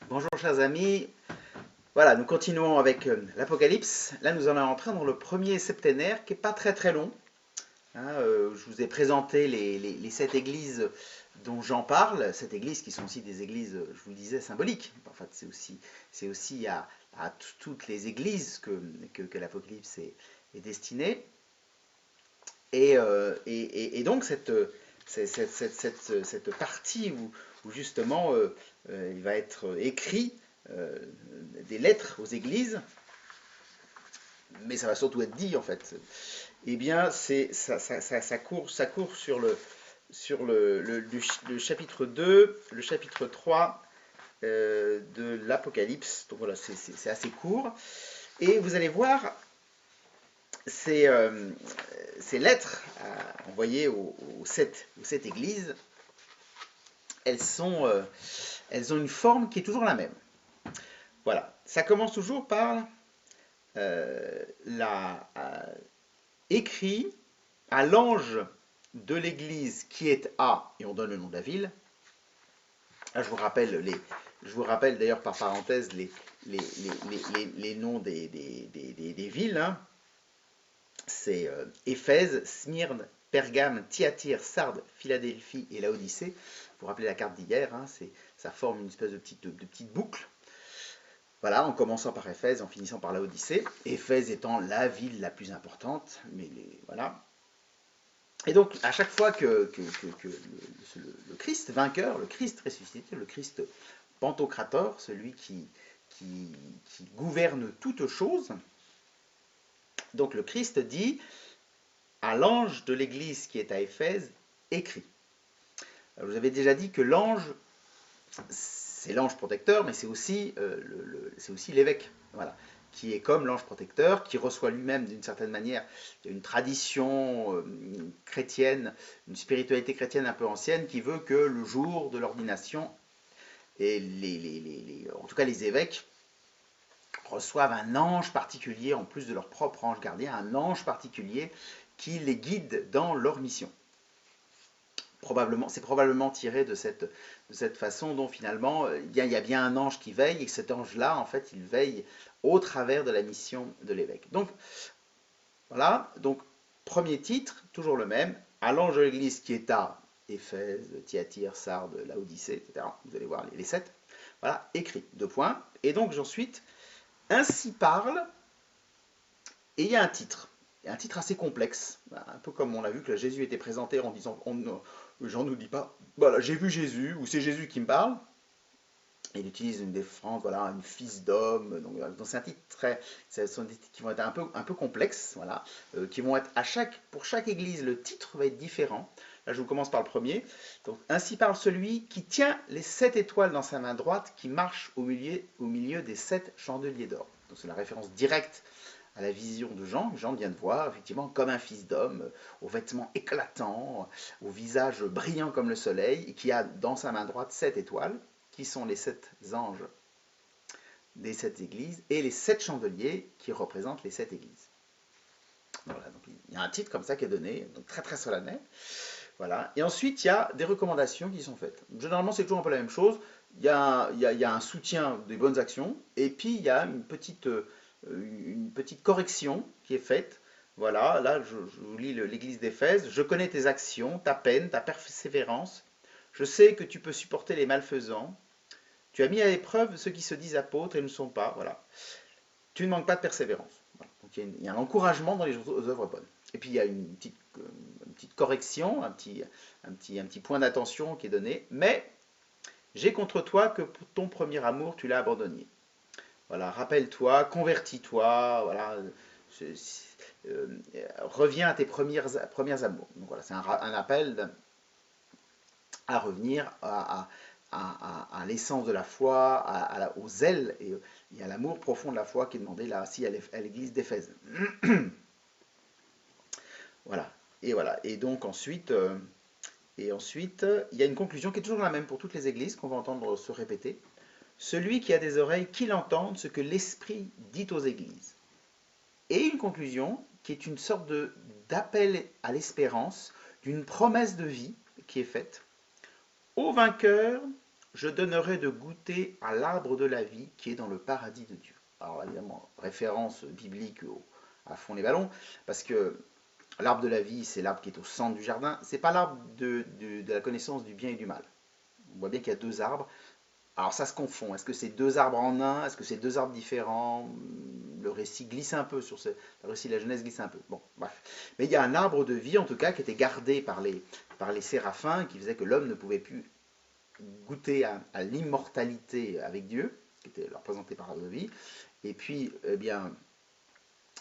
Bonjour chers amis, voilà, nous continuons avec l'Apocalypse. Là nous allons entrer dans le premier septénaire qui n'est pas très très long. Je vous ai présenté les sept églises dont j'en parle, sept églises qui sont aussi des églises, je vous le disais, symboliques. En fait, c'est aussi à toutes les églises que l'Apocalypse est destiné. Et donc cette partie où justement il va être écrit euh, des lettres aux églises, mais ça va surtout être dit en fait. Eh bien, ça court sur le chapitre 2, le chapitre 3 de l'Apocalypse. Donc voilà, c'est assez court. Et vous allez voir, ces, euh, ces lettres envoyées aux sept églises, elles ont une forme qui est toujours la même. Voilà, ça commence toujours par écrit à l'ange de l'église qui est à, et on donne le nom de la ville. Là, je vous rappelle d'ailleurs par parenthèse les noms des villes. Hein. C'est Éphèse, Smyrne, Pergame, Thyatire, Sardes, Philadelphie et Laodicée. Vous vous rappelez la carte d'hier, hein, ça forme une espèce de petite boucle. Voilà, en commençant par Éphèse, en finissant par Laodicée. Éphèse étant la ville la plus importante, mais voilà. Et donc, à chaque fois que le Christ vainqueur, le Christ ressuscité, le Christ Pantocrator, celui qui gouverne toutes choses, donc le Christ dit à l'ange de l'église qui est à Éphèse, écrit. Je vous avais déjà dit que l'ange, c'est l'ange protecteur, mais c'est aussi l'évêque, voilà, qui est comme l'ange protecteur, qui reçoit lui-même d'une certaine manière une tradition chrétienne, une spiritualité chrétienne un peu ancienne, qui veut que le jour de l'ordination, et en tout cas les évêques, reçoivent un ange particulier, en plus de leur propre ange gardien, un ange particulier qui les guide dans leur mission. C'est probablement tiré de cette façon dont finalement il y a bien un ange qui veille et que cet ange-là, en fait, il veille au travers de la mission de l'évêque. Donc voilà, donc premier titre, toujours le même, à l'ange de l'église qui est à Éphèse, Thyatire, Sardes, Laodicée, etc. Vous allez voir les sept. Voilà, écrit, deux points. Et donc ensuite, ainsi parle, et il y a un titre assez complexe, un peu comme on a vu que Jésus était présenté en disant, Jean ne nous dit pas, voilà, j'ai vu Jésus, ou c'est Jésus qui me parle. Il utilise une défense, voilà, une fils d'homme. Donc c'est un titre ce sont des titres qui vont être un peu complexes, voilà, qui vont être pour chaque église, le titre va être différent. Là, je vous commence par le premier. Donc, ainsi parle celui qui tient les 7 étoiles dans sa main droite, qui marche au milieu des 7 chandeliers d'or. Donc c'est la référence directe à la vision de Jean, que Jean vient de voir, effectivement, comme un fils d'homme, aux vêtements éclatants, au visage brillant comme le soleil, et qui a dans sa main droite 7 étoiles, qui sont les 7 anges des 7 églises, et les 7 chandeliers qui représentent les 7 églises. Voilà, donc il y a un titre comme ça qui est donné, donc très très solennel. Voilà. Et ensuite, il y a des recommandations qui sont faites. Généralement, c'est toujours un peu la même chose. Il y a un soutien des bonnes actions, et puis il y a une petite correction qui est faite. Voilà, là, je vous lis l'Église d'Éphèse. Je connais tes actions, ta peine, ta persévérance. Je sais que tu peux supporter les malfaisants. Tu as mis à l'épreuve ceux qui se disent apôtres et ne sont pas. Voilà. Tu ne manques pas de persévérance. Voilà. Donc il y a un encouragement dans les œuvres bonnes. Et puis il y a une petite correction, un petit point d'attention qui est donné. Mais j'ai contre toi que pour ton premier amour, tu l'as abandonné. Voilà, rappelle-toi, convertis-toi, voilà, euh, reviens à tes premières amours. Donc voilà, c'est un appel à revenir à l'essence de la foi, au zèle et à l'amour profond de la foi qui est demandé là aussi à l'église d'Éphèse. Voilà. Et voilà. Et donc ensuite, il y a une conclusion qui est toujours la même pour toutes les églises qu'on va entendre se répéter. Celui qui a des oreilles, qu'il entende ce que l'Esprit dit aux églises. Et une conclusion qui est une sorte d'appel à l'espérance, d'une promesse de vie qui est faite aux vainqueurs, je donnerai de goûter à l'arbre de la vie qui est dans le paradis de Dieu. Alors évidemment, référence biblique à fond les ballons, parce que l'arbre de la vie, c'est l'arbre qui est au centre du jardin, c'est pas l'arbre de la connaissance du bien et du mal. On voit bien qu'il y a deux arbres. Alors ça se confond. Est-ce que c'est deux arbres en un? Est-ce que c'est deux arbres différents? Le récit glisse un peu sur ce. Le récit de la Genèse glisse un peu. Bon, bref. Mais il y a un arbre de vie, en tout cas, qui était gardé par les séraphins, qui faisait que l'homme ne pouvait plus goûter à l'immortalité avec Dieu, qui était représenté par l'arbre de vie. Et puis, eh bien,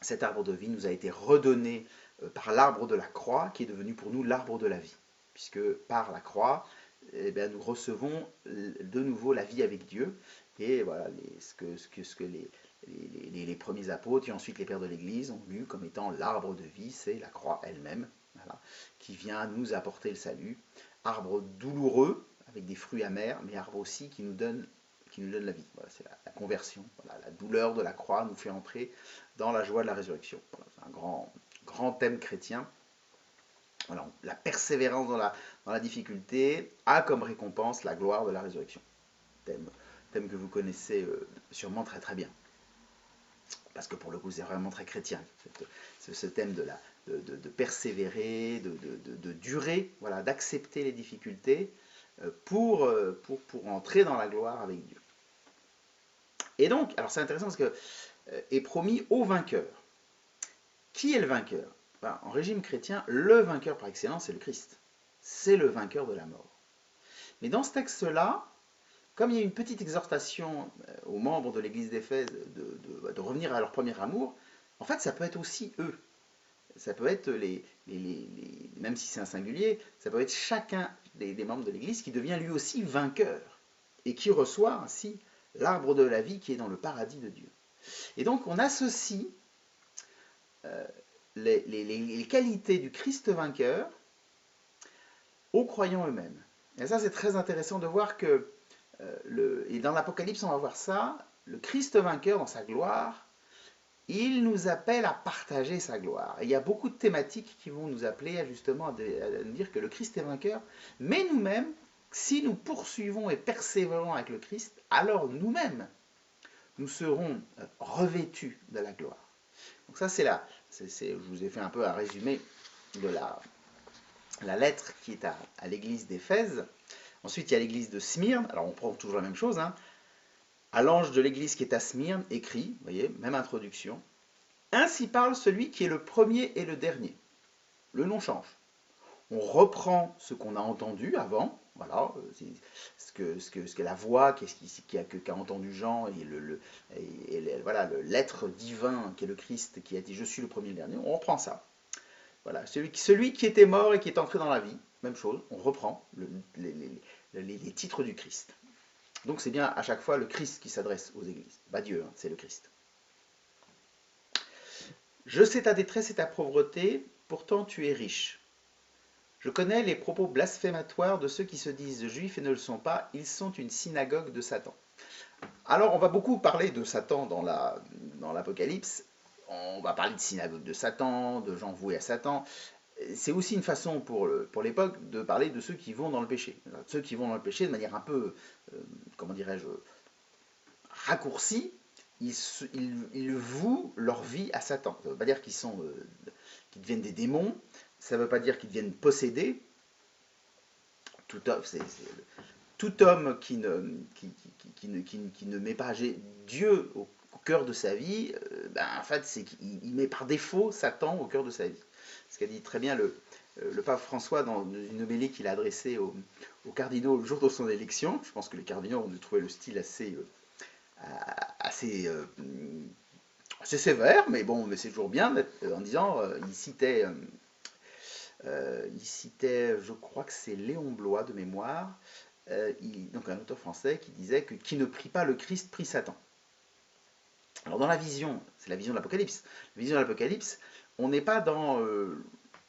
cet arbre de vie nous a été redonné par l'arbre de la croix, qui est devenu pour nous l'arbre de la vie. Puisque par la croix, eh bien, nous recevons de nouveau la vie avec Dieu. Et voilà ce que les premiers apôtres et ensuite les pères de l'Église ont lu comme étant l'arbre de vie, c'est la croix elle-même, voilà, qui vient nous apporter le salut. Arbre douloureux, avec des fruits amers, mais arbre aussi qui nous donne la vie. Voilà, c'est la conversion. Voilà, la douleur de la croix nous fait entrer dans la joie de la résurrection. Voilà, c'est un grand thème chrétien. Voilà, la persévérance dans la difficulté a comme récompense la gloire de la résurrection. Thème que vous connaissez sûrement très très bien. Parce que pour le coup, c'est vraiment très chrétien. Ce thème de persévérer, de durer, voilà, d'accepter les difficultés pour entrer dans la gloire avec Dieu. Et donc, alors c'est intéressant parce que est promis au vainqueur. Qui est le vainqueur? En régime chrétien, le vainqueur par excellence, c'est le Christ. C'est le vainqueur de la mort. Mais dans ce texte-là, comme il y a une petite exhortation aux membres de l'église d'Éphèse de revenir à leur premier amour, en fait, ça peut être aussi eux. Ça peut être même si c'est un singulier, ça peut être chacun des membres de l'église qui devient lui aussi vainqueur et qui reçoit ainsi l'arbre de la vie qui est dans le paradis de Dieu. Et donc, on associe les qualités du Christ vainqueur aux croyants eux-mêmes. Et ça, c'est très intéressant de voir que, et dans l'Apocalypse, on va voir ça, le Christ vainqueur, dans sa gloire, il nous appelle à partager sa gloire. Et il y a beaucoup de thématiques qui vont nous appeler justement à nous dire que le Christ est vainqueur, mais nous-mêmes, si nous poursuivons et persévérons avec le Christ, alors nous-mêmes, nous serons revêtus de la gloire. Donc ça, je vous ai fait un peu un résumé de la lettre qui est à l'église d'Éphèse. Ensuite, il y a l'église de Smyrne. Alors, on prend toujours la même chose. Hein. À l'ange de l'église qui est à Smyrne, écrit, vous voyez, même introduction. Ainsi parle celui qui est le premier et le dernier. Le nom change. On reprend ce qu'on a entendu avant, voilà, ce que la voix qu'a entendu Jean voilà, l'être divin qui est le Christ, qui a dit je suis le premier et le dernier, on reprend ça. Voilà, celui qui était mort et qui est entré dans la vie, même chose, on reprend les titres du Christ. Donc c'est bien à chaque fois le Christ qui s'adresse aux églises. Pas Dieu, hein, c'est le Christ. Je sais ta détresse et ta pauvreté, pourtant tu es riche. Je connais les propos blasphématoires de ceux qui se disent juifs et ne le sont pas, ils sont une synagogue de Satan. Alors on va beaucoup parler de Satan dans l'Apocalypse, on va parler de synagogue de Satan, de gens voués à Satan. C'est aussi une façon pour l'époque de parler de ceux qui vont dans le péché. Ceux qui vont dans le péché de manière un peu, comment dirais-je, raccourcie, ils vouent leur vie à Satan. Ça ne veut pas dire qu'ils deviennent des démons, ça ne veut pas dire qu'ils deviennent possédés. Tout homme qui ne met pas Dieu au cœur de sa vie, en fait, c'est qu'il met par défaut Satan au cœur de sa vie. Ce qu'a dit très bien le pape François dans une homélie qu'il a adressée aux cardinaux le jour de son élection. Je pense que les cardinaux ont dû trouver le style assez sévère, mais bon, mais c'est toujours bien en disant, il citait, je crois que c'est Léon Bloy de mémoire, donc un auteur français qui disait que qui ne prie pas le Christ prie Satan. Alors dans la vision, c'est la vision de l'Apocalypse. La vision de l'Apocalypse, on n'est pas dans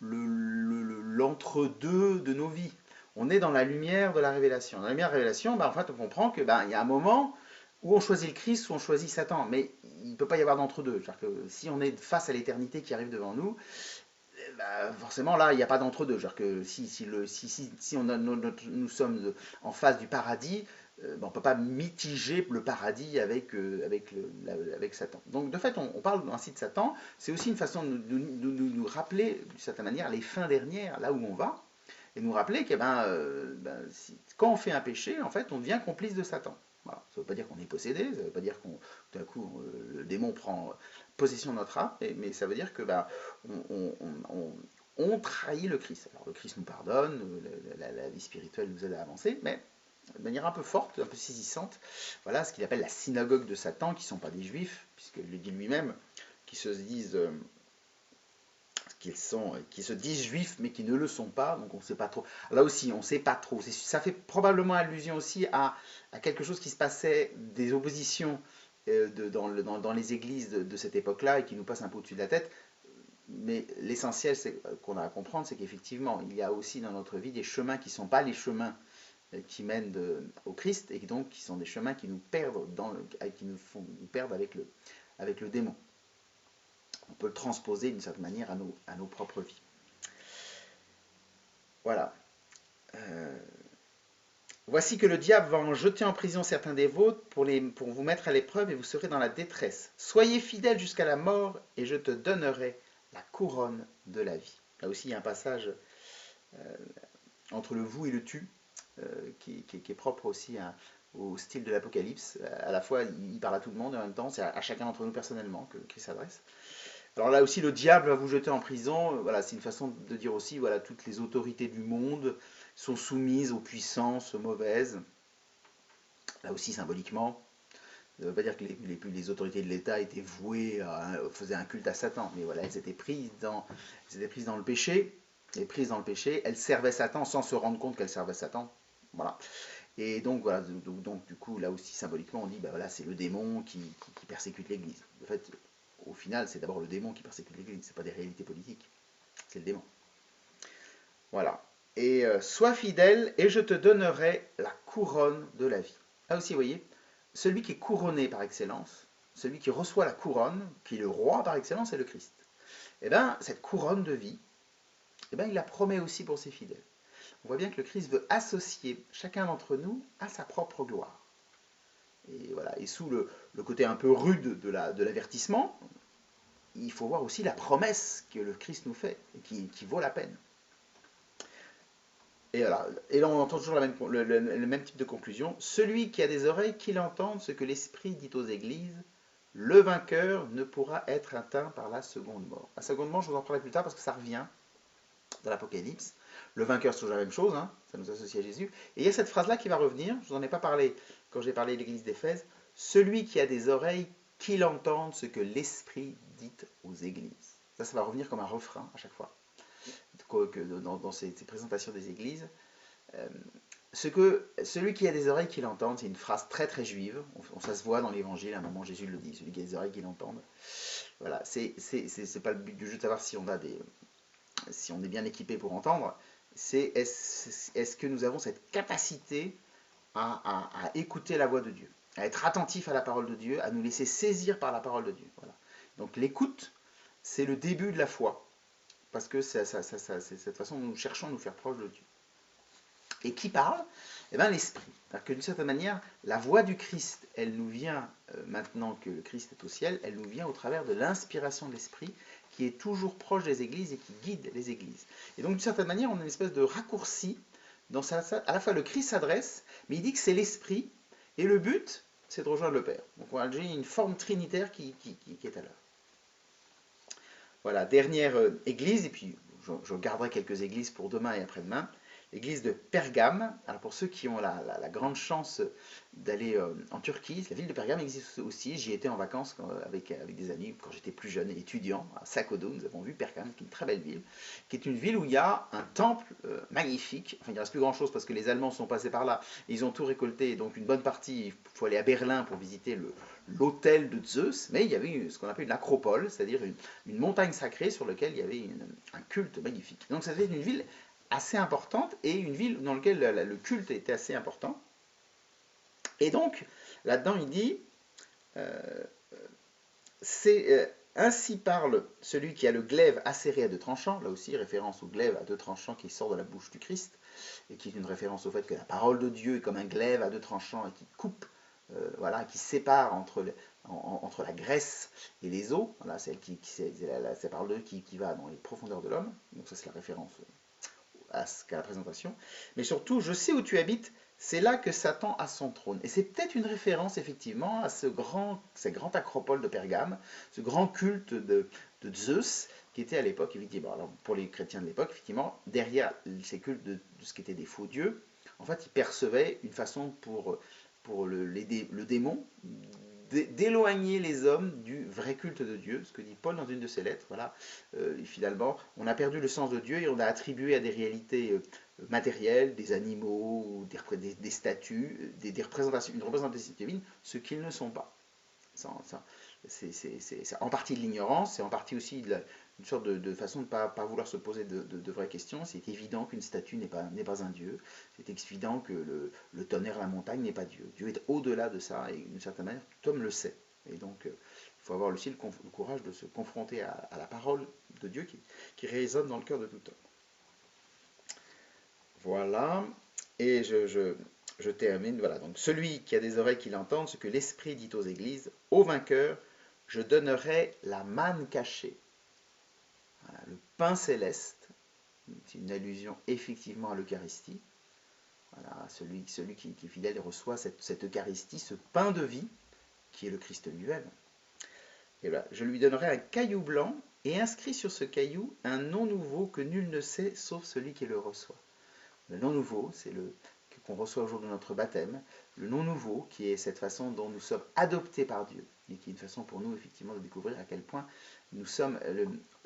l'entre-deux de nos vies. On est dans la lumière de la révélation. Dans la lumière de la révélation, en fait, on comprend qu'il y a un moment où on choisit le Christ ou on choisit Satan. Mais il ne peut pas y avoir d'entre-deux. C'est-à-dire que si on est face à l'éternité qui arrive devant nous, forcément là, il n'y a pas d'entre-deux. C'est-à-dire que si nous sommes en face du paradis, on ne peut pas mitiger le paradis avec Satan. Donc de fait, on parle ainsi de Satan, c'est aussi une façon de nous rappeler, d'une certaine manière, les fins dernières, là où on va, et nous rappeler que quand on fait un péché, en fait, on devient complice de Satan. Voilà. Ça ne veut pas dire qu'on est possédé, ça ne veut pas dire qu'on tout d'un coup le démon prend possession de notre âme, mais ça veut dire que on trahit le Christ. Alors le Christ nous pardonne, la vie spirituelle nous aide à avancer, mais de manière un peu forte, un peu saisissante, voilà ce qu'il appelle la synagogue de Satan, qui ne sont pas des juifs, puisqu'il le dit lui-même, qui se disent qui se disent juifs mais qui ne le sont pas, donc on ne sait pas trop. Là aussi, on ne sait pas trop. Ça fait probablement allusion aussi à quelque chose qui se passait, des oppositions dans les églises de cette époque-là et qui nous passe un peu au-dessus de la tête. Mais l'essentiel qu'on a à comprendre, c'est qu'effectivement, il y a aussi dans notre vie des chemins qui ne sont pas les chemins qui mènent au Christ et donc qui sont des chemins qui nous perdent, qui nous font nous perdre avec le démon. On peut le transposer d'une certaine manière à nos propres vies. Voilà. Voici que le diable va en jeter en prison certains des vôtres pour vous mettre à l'épreuve et vous serez dans la détresse. Soyez fidèles jusqu'à la mort et je te donnerai la couronne de la vie. Là aussi, il y a un passage entre le vous et le tu qui est propre aussi au style de l'Apocalypse. À la fois, il parle à tout le monde et en même temps, c'est à chacun d'entre nous personnellement que Christ s'adresse. Alors là aussi, le diable va vous jeter en prison. Voilà, c'est une façon de dire aussi, voilà, toutes les autorités du monde sont soumises aux puissances mauvaises. Là aussi, symboliquement, ça ne veut pas dire que les autorités de l'État étaient vouées, faisaient un culte à Satan, mais voilà, elles étaient prises dans le péché, elles servaient Satan sans se rendre compte qu'elles servaient Satan. Voilà. Et donc, voilà, donc du coup, là aussi, symboliquement, on dit, voilà, c'est le démon qui persécute l'Église. En fait, au final, c'est d'abord le démon qui persécute l'Église, c'est pas des réalités politiques, c'est le démon. Voilà. Et sois fidèle, et je te donnerai la couronne de la vie. Là aussi, vous voyez, celui qui est couronné par excellence, celui qui reçoit la couronne, qui est le roi par excellence, c'est le Christ. Et bien, cette couronne de vie, il la promet aussi pour ses fidèles. On voit bien que le Christ veut associer chacun d'entre nous à sa propre gloire. Et voilà, et sous le côté un peu rude de l'avertissement, il faut voir aussi la promesse que le Christ nous fait, et qui vaut la peine. Et là, on entend toujours le même type de conclusion. Celui qui a des oreilles, qu'il entende ce que l'Esprit dit aux églises. Le vainqueur ne pourra être atteint par la seconde mort. La seconde mort, je vous en parlerai plus tard parce que ça revient dans l'Apocalypse. Le vainqueur, c'est toujours la même chose, hein, ça nous associe à Jésus. Et il y a cette phrase-là qui va revenir, je vous en ai pas parlé quand j'ai parlé de l'église d'Éphèse. Celui qui a des oreilles, qu'il entende ce que l'Esprit dit aux églises. Ça va revenir comme un refrain à chaque fois dans ces présentations des églises. Celui qui a des oreilles qu'il entende, c'est une phrase très très juive. Ça se voit dans l'évangile, à un moment Jésus le dit, celui qui a des oreilles qu'il entende. Voilà, c'est pas le but du jeu de savoir si on est bien équipé pour entendre. C'est est-ce que nous avons cette capacité à écouter la voix de Dieu, à être attentif à la parole de Dieu, à nous laisser saisir par la parole de Dieu. Voilà. Donc l'écoute, c'est le début de la foi. Parce que c'est cette façon dont nous cherchons à nous faire proche de Dieu. Et qui parle? Eh bien l'Esprit. C'est-à-dire que d'une certaine manière, la voix du Christ, elle nous vient, maintenant que le Christ est au ciel, elle nous vient au travers de l'inspiration de l'Esprit, qui est toujours proche des églises et qui guide les églises. Et donc d'une certaine manière, on a une espèce de raccourci, à la fois le Christ s'adresse, mais il dit que c'est l'Esprit, et le but, c'est de rejoindre le Père. Donc on a déjà une forme trinitaire qui est à l'heure. Voilà, dernière église, et puis je garderai quelques églises pour demain et après-demain. L'église de Pergame. Alors pour ceux qui ont la grande chance d'aller en Turquie, la ville de Pergame existe aussi. J'y étais en vacances avec des amis quand j'étais plus jeune et étudiant à Sakodo. Nous avons vu Pergame, qui est une très belle ville, qui est une ville où il y a un temple magnifique. Enfin, il ne reste plus grand chose parce que les Allemands sont passés par là. Et ils ont tout récolté. Donc une bonne partie, il faut aller à Berlin pour visiter l'hôtel de Zeus, mais il y avait ce qu'on appelle une acropole, c'est-à-dire une montagne sacrée sur laquelle il y avait un culte magnifique. Donc ça fait une ville assez importante et une ville dans laquelle le culte était assez important. Et donc, là-dedans, il dit, Ainsi parle celui qui a le glaive acéré à deux tranchants, là aussi référence au glaive à deux tranchants qui sort de la bouche du Christ, et qui est une référence au fait que la parole de Dieu est comme un glaive à deux tranchants et qui coupe, voilà, qui sépare entre la graisse et les os, voilà, celle c'est la parole de Dieu qui va dans les profondeurs de l'homme, donc ça c'est la référence à la présentation, mais surtout, je sais où tu habites, c'est là que Satan a son trône. Et c'est peut-être une référence, effectivement, à cette grande acropole de Pergame, ce grand culte de Zeus, qui était à l'époque, effectivement, alors pour les chrétiens de l'époque, effectivement, derrière ces cultes de ce qui étaient des faux dieux, en fait, ils percevaient une façon pour le démon d'éloigner les hommes du vrai culte de Dieu, ce que dit Paul dans une de ses lettres. Voilà, finalement, on a perdu le sens de Dieu et on a attribué à des réalités matérielles, des animaux, des statues, des représentations, une représentation divine, ce qu'ils ne sont pas. C'est en partie de l'ignorance, c'est en partie aussi une sorte de façon de ne pas vouloir se poser de vraies questions. C'est évident qu'une statue n'est pas un dieu, c'est évident que le tonnerre à la montagne n'est pas Dieu. Dieu est au-delà de ça, et d'une certaine manière, tout homme le sait. Et donc, il faut avoir aussi le courage de se confronter à la parole de Dieu qui résonne dans le cœur de tout homme. Voilà, et je termine, voilà, donc celui qui a des oreilles qui l'entendent, ce que l'Esprit dit aux églises, au vainqueur, je donnerai la manne cachée. Voilà, le pain céleste, c'est une allusion effectivement à l'Eucharistie. Voilà, celui qui est fidèle reçoit cette Eucharistie, ce pain de vie, qui est le Christ lui-même. Et voilà, je lui donnerai un caillou blanc, et inscrit sur ce caillou un nom nouveau que nul ne sait, sauf celui qui le reçoit. Le nom nouveau, c'est le qu'on reçoit au jour de notre baptême, le nom nouveau, qui est cette façon dont nous sommes adoptés par Dieu, et qui est une façon pour nous, effectivement, de découvrir à quel point nous sommes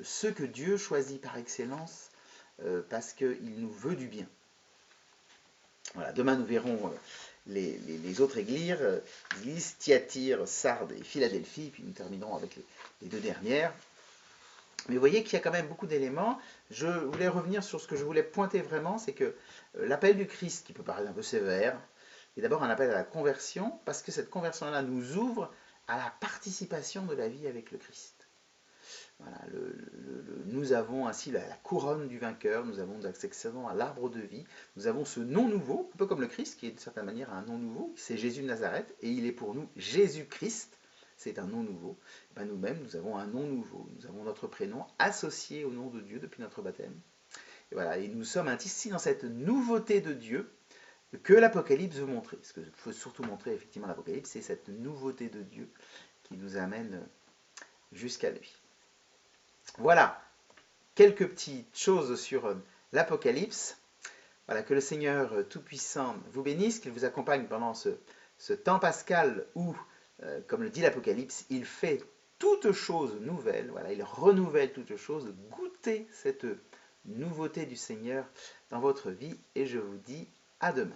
ceux que Dieu choisit par excellence, parce qu'il nous veut du bien. Voilà, demain, nous verrons les autres églises, Thyatire, Sardes et Philadelphie, puis nous terminerons avec les deux dernières. Mais vous voyez qu'il y a quand même beaucoup d'éléments. Je voulais revenir sur ce que je voulais pointer vraiment, c'est que l'appel du Christ, qui peut paraître un peu sévère, est d'abord un appel à la conversion, parce que cette conversion-là nous ouvre à la participation de la vie avec le Christ. Voilà, nous avons ainsi la couronne du vainqueur, nous avons accès à l'arbre de vie, nous avons ce nom nouveau, un peu comme le Christ, qui est de certaine manière un nom nouveau, c'est Jésus de Nazareth, et il est pour nous Jésus-Christ, c'est un nom nouveau. Ben nous-mêmes, nous avons un nom nouveau, nous avons notre prénom associé au nom de Dieu depuis notre baptême. Et voilà, et nous sommes ici dans cette nouveauté de Dieu que l'Apocalypse veut montrer. Ce que faut surtout montrer effectivement l'Apocalypse, c'est cette nouveauté de Dieu qui nous amène jusqu'à lui. Voilà, quelques petites choses sur l'Apocalypse. Voilà, que le Seigneur Tout-Puissant vous bénisse, qu'il vous accompagne pendant ce temps pascal où, comme le dit l'Apocalypse, il fait toutes choses nouvelles. Voilà, il renouvelle toutes choses. Goûtez cette nouveauté du Seigneur dans votre vie et je vous dis à demain.